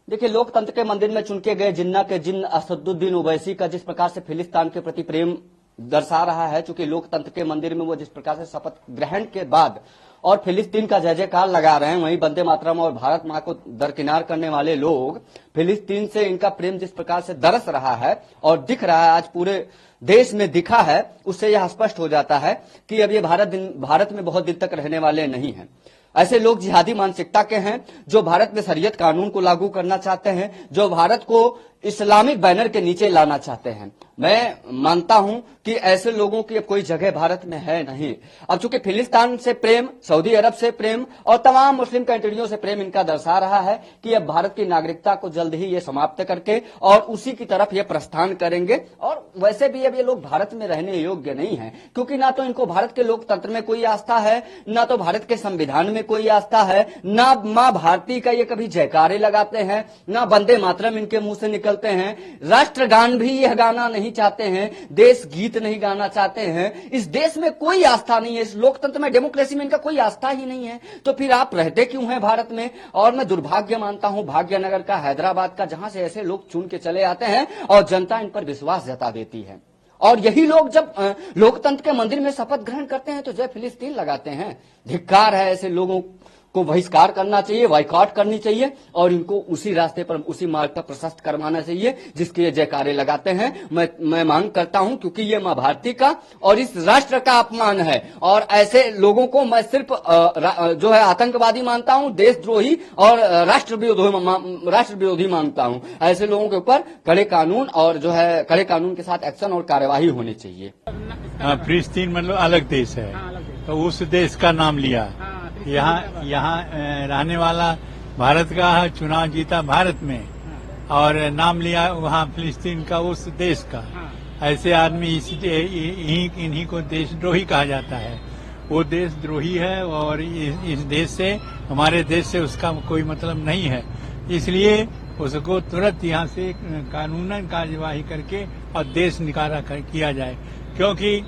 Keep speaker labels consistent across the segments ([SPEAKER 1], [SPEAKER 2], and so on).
[SPEAKER 1] देखिए, लोकतंत्र के मंदिर में चुनके गए जिन्ना के जिन्न असदुद्दीन ओवैसी का जिस प्रकार से फिलिस्तीन के प्रति प्रेम दर्शा रहा है, चूंकि लोकतंत्र के मंदिर में वो जिस प्रकार से शपथ ग्रहण के बाद और फिलिस्तीन का जय जयकार लगा रहे हैं, वहीं वंदे मातरम और भारत मां को दरकिनार करने वाले लोग फिलिस्तीन से इनका प्रेम जिस प्रकार से दरस रहा है और दिख रहा है, आज पूरे देश में दिखा है, उससे यह स्पष्ट हो जाता है कि अब ये भारत में बहुत दिन तक रहने वाले नहीं हैं। ऐसे लोग जिहादी मानसिकता के हैं, जो भारत में शरीयत कानून को लागू करना चाहते हैं, जो भारत को इस्लामिक बैनर के नीचे लाना चाहते हैं। मैं मानता हूं कि ऐसे लोगों की अब कोई जगह भारत में है नहीं। अब चूंकि फिलिस्तीन से प्रेम, सऊदी अरब से प्रेम और तमाम मुस्लिम कंट्रियों से प्रेम इनका दर्शा रहा है कि अब भारत की नागरिकता को जल्द ही ये समाप्त करके और उसी की तरफ ये प्रस्थान करेंगे। और वैसे भी अब ये लोग भारत में रहने योग्य नहीं है, क्योंकि ना तो इनको भारत के लोकतंत्र में कोई आस्था है, ना तो भारत के संविधान में कोई आस्था है, ना मां भारती का ये कभी जयकारे लगाते हैं, ना वंदे मातरम इनके मुंह से निकलते हैं, राष्ट्रगान भी यह गाना नहीं चाहते हैं, देश गीत नहीं गाना चाहते हैं। इस देश में कोई आस्था नहीं है, इस लोकतंत्र में, डेमोक्रेसी में इनका कोई आस्था ही नहीं है। तो फिर आप रहते क्यों हैं भारत में? और मैं दुर्भाग्य मानता हूं भाग्यनगर का, हैदराबाद का, जहां से ऐसे लोग चुन के चले आते हैं और जनता इन पर विश्वास जता देती है। और यही लोग जब लोकतंत्र के मंदिर में शपथ ग्रहण करते हैं तो जय फिलिस्तीन लगाते हैं। धिक्कार है, ऐसे लोगों को बहिष्कार करना चाहिए, बाइकआउट करनी चाहिए और इनको उसी रास्ते पर, उसी मार्ग पर प्रशस्त करवाना चाहिए जिसके ये जयकारे लगाते हैं। मैं मांग करता हूं, क्योंकि ये मां भारती का और इस राष्ट्र का अपमान है और ऐसे लोगों को मैं सिर्फ जो है आतंकवादी मानता हूं, देशद्रोही और राष्ट्र विरोधी मानता हूं। ऐसे लोगों के ऊपर कड़े कानून और जो है कड़े कानून के साथ एक्शन और कार्यवाही होनी चाहिए।
[SPEAKER 2] फिलिस्तीन मतलब अलग देश है, तो उस देश का नाम लिया। यहाँ रहने वाला भारत का है, चुनाव जीता भारत में और नाम लिया वहाँ फिलिस्तीन का, उस देश का। ऐसे आदमी इन्हीं को देशद्रोही कहा जाता है। वो देशद्रोही है और इस देश से, हमारे देश से उसका कोई मतलब नहीं है। इसलिए उसको तुरंत यहाँ से कानूनन कार्यवाही करके और देश निकाला किया जाए, क्योंकि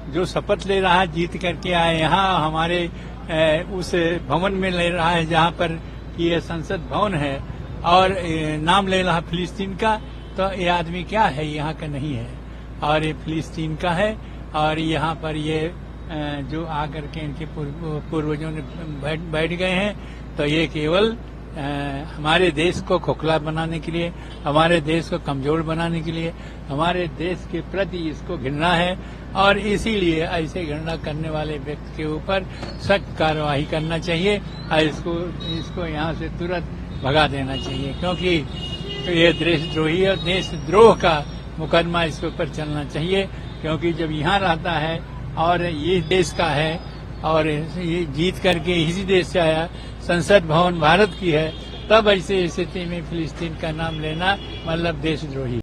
[SPEAKER 2] जो शपथ ले रहा है जीत करके आए, यहाँ हमारे उस भवन में ले रहा है जहाँ पर ये संसद भवन है और नाम ले रहा फिलिस्तीन का, तो ये आदमी क्या है? यहाँ का नहीं है और ये फिलिस्तीन का है। और यहाँ पर ये जो आकर के इनके पूर्वजों ने बैठ गए हैं, तो ये केवल हमारे देश को खोखला बनाने के लिए, हमारे देश को कमजोर बनाने के लिए, हमारे देश के प्रति इसको घृणा है और इसीलिए ऐसे घृणा करने वाले व्यक्ति के ऊपर सख्त कार्रवाई करना चाहिए और इसको यहाँ से तुरंत भगा देना चाहिए, क्योंकि ये देशद्रोही और देशद्रोह का मुकदमा इसके ऊपर चलना चाहिए। क्योंकि जब यहाँ रहता है और ये देश का है और ये जीत करके इसी देश से आया, संसद भवन भारत की है, तब ऐसे स्थिति में फिलिस्तीन का नाम लेना मतलब देशद्रोही है।